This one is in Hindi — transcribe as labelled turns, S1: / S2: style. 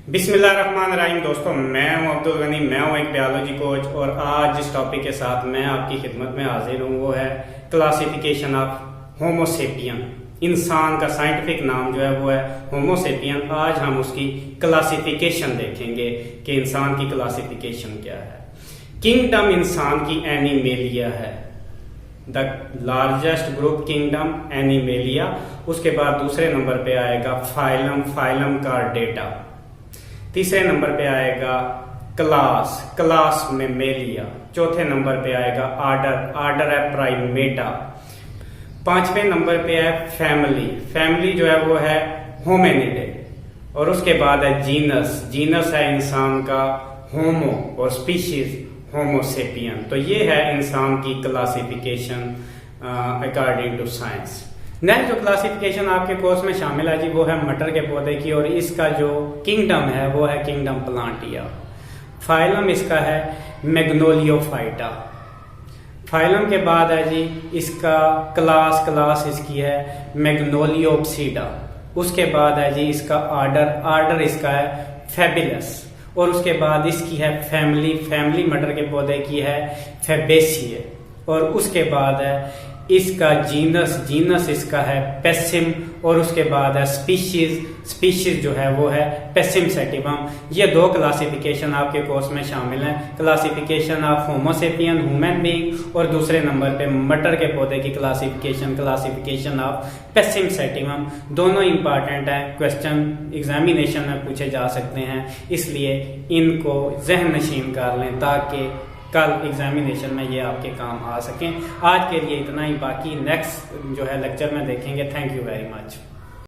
S1: बिस्मिल्लाहिर्रहमानिर्रहीम। दोस्तों, मैं हूं अब्दुल गनी, मैं हूं एक बायोलॉजी कोच और आज जिस टॉपिक के साथ मैं आपकी खिदमत में हाजिर हूं वो है क्लासिफिकेशन ऑफ होमोसेपियन। इंसान का साइंटिफिक नाम जो है वो है होमोसेपियन। आज हम उसकी क्लासिफिकेशन देखेंगे कि इंसान की क्लासिफिकेशन क्या है। किंगडम इंसान की एनिमेलिया है, the largest group kingdom animalia. उसके बाद दूसरे नंबर पे आएगा फाइलम, फाइलम का डेटा। तीसरे नंबर पे आएगा क्लास, क्लास में मेलिया। चौथे नंबर पे आएगा आर्डर, आर्डर है प्राइमेटा। पांचवें नंबर पे है फैमिली, फैमिली जो है वो है होमिनिडे। और उसके बाद है जीनस, जीनस है इंसान का होमो और स्पीशीज होमोसेपियन। तो ये है इंसान की classification according to science. Next जो क्लासिफिकेशन आपके कोर्स में शामिल है जी वो है मटर के पौधे की, और इसका जो किंगडम है वो है किंगडम प्लांटिया। फाइलम इसका है मैग्नोलियोफाइटा। फाइलम के बाद है जी इसका क्लास, क्लास इसकी है मैग्नोलियोप्सिडा। उसके बाद है जी इसका आर्डर, आर्डर इसका है फेबिलस। और उसके बाद इसकी है फैमिली, फैमिली मटर के पौधे की है फेबेसिए। और उसके बाद है इसका जीनस, जीनस इसका है पेसिम। और उसके बाद है स्पीशीज, स्पीशीज जो है वो है पेसिम सेटिवम। ये दो क्लासिफिकेशन आपके कोर्स में शामिल हैं, classification of Homo sapien human being और दूसरे नंबर पे मटर के पौधे की क्लासिफिकेशन, क्लासिफिकेशन ऑफ पेसिम सेटिवम। दोनों इंपॉर्टेंट हैं, क्वेश्चन एग्जामिनेशन में पूछे जा सकते हैं, इसलिए इनको जहन नशीन कर लें ताकि कल एग्जामिनेशन में ये आपके काम आ सकें। आज के लिए इतना ही, बाकी नेक्स्ट जो है लेक्चर में देखेंगे। Thank you very much.